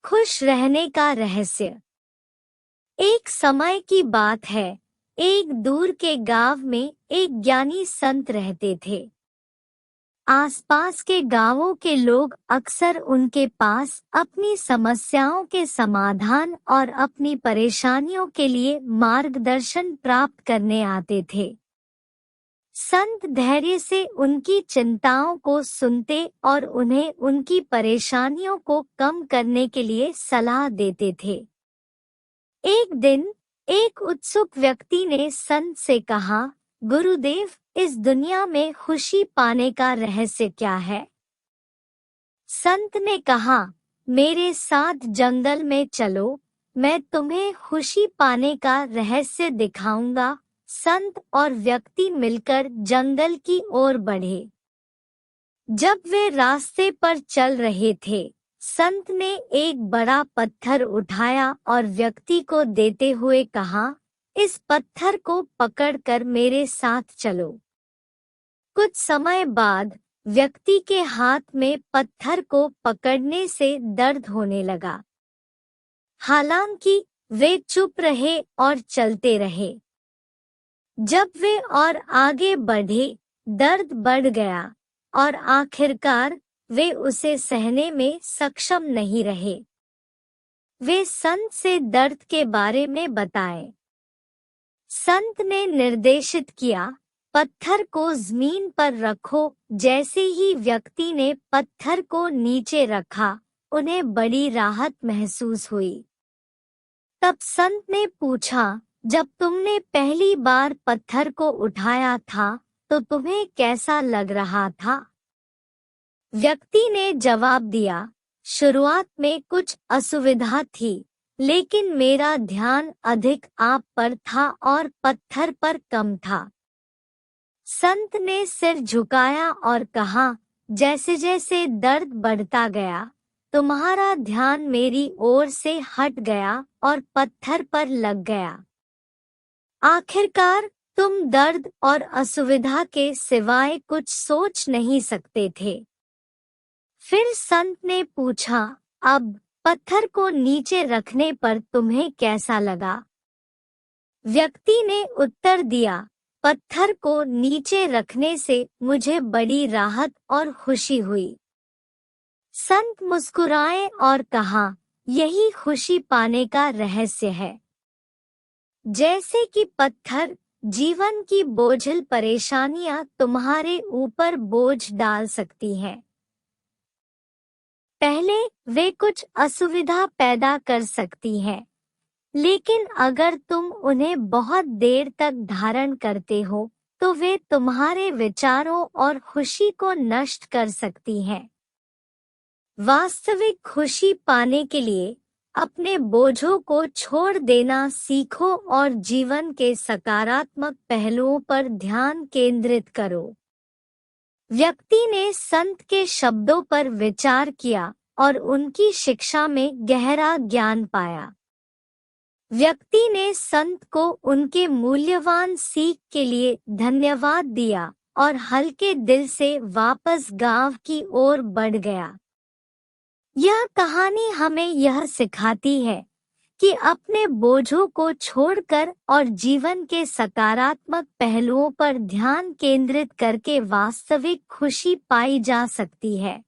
खुश रहने का रहस्य। एक समय की बात है, एक दूर के गांव में एक ज्ञानी संत रहते थे। आसपास के गांवों के लोग अक्सर उनके पास अपनी समस्याओं के समाधान और अपनी परेशानियों के लिए मार्गदर्शन प्राप्त करने आते थे। संत धैर्य से उनकी चिंताओं को सुनते और उन्हें उनकी परेशानियों को कम करने के लिए सलाह देते थे। एक दिन एक उत्सुक व्यक्ति ने संत से कहा, गुरुदेव, इस दुनिया में खुशी पाने का रहस्य क्या है? संत ने कहा, मेरे साथ जंगल में चलो, मैं तुम्हें खुशी पाने का रहस्य दिखाऊंगा। संत और व्यक्ति मिलकर जंगल की ओर बढ़े। जब वे रास्ते पर चल रहे थे, संत ने एक बड़ा पत्थर उठाया और व्यक्ति को देते हुए कहा, इस पत्थर को पकड़कर मेरे साथ चलो। कुछ समय बाद व्यक्ति के हाथ में पत्थर को पकड़ने से दर्द होने लगा। हालांकि वे चुप रहे और चलते रहे। जब वे और आगे बढ़े, दर्द बढ़ गया और आखिरकार वे उसे सहने में सक्षम नहीं रहे। वे संत से दर्द के बारे में बताए। संत ने निर्देशित किया, पत्थर को जमीन पर रखो। जैसे ही व्यक्ति ने पत्थर को नीचे रखा, उन्हें बड़ी राहत महसूस हुई। तब संत ने पूछा, जब तुमने पहली बार पत्थर को उठाया था तो तुम्हें कैसा लग रहा था? व्यक्ति ने जवाब दिया, शुरुआत में कुछ असुविधा थी, लेकिन मेरा ध्यान अधिक आप पर था और पत्थर पर कम था। संत ने सिर झुकाया और कहा, जैसे जैसे दर्द बढ़ता गया, तुम्हारा ध्यान मेरी ओर से हट गया और पत्थर पर लग गया। आखिरकार तुम दर्द और असुविधा के सिवाय कुछ सोच नहीं सकते थे। फिर संत ने पूछा, अब पत्थर को नीचे रखने पर तुम्हें कैसा लगा? व्यक्ति ने उत्तर दिया, पत्थर को नीचे रखने से मुझे बड़ी राहत और खुशी हुई। संत मुस्कुराए और कहा, यही खुशी पाने का रहस्य है। जैसे कि पत्थर, जीवन की बोझिल परेशानियां तुम्हारे ऊपर बोझ डाल सकती हैं। पहले वे कुछ असुविधा पैदा कर सकती हैं, लेकिन अगर तुम उन्हें बहुत देर तक धारण करते हो, तो वे तुम्हारे विचारों और खुशी को नष्ट कर सकती हैं। वास्तविक खुशी पाने के लिए अपने बोझों को छोड़ देना सीखो और जीवन के सकारात्मक पहलुओं पर ध्यान केंद्रित करो। व्यक्ति ने संत के शब्दों पर विचार किया और उनकी शिक्षा में गहरा ज्ञान पाया। व्यक्ति ने संत को उनके मूल्यवान सीख के लिए धन्यवाद दिया और हल्के दिल से वापस गांव की ओर बढ़ गया। यह कहानी हमें यह सिखाती है कि अपने बोझों को छोड़कर और जीवन के सकारात्मक पहलुओं पर ध्यान केंद्रित करके वास्तविक खुशी पाई जा सकती है।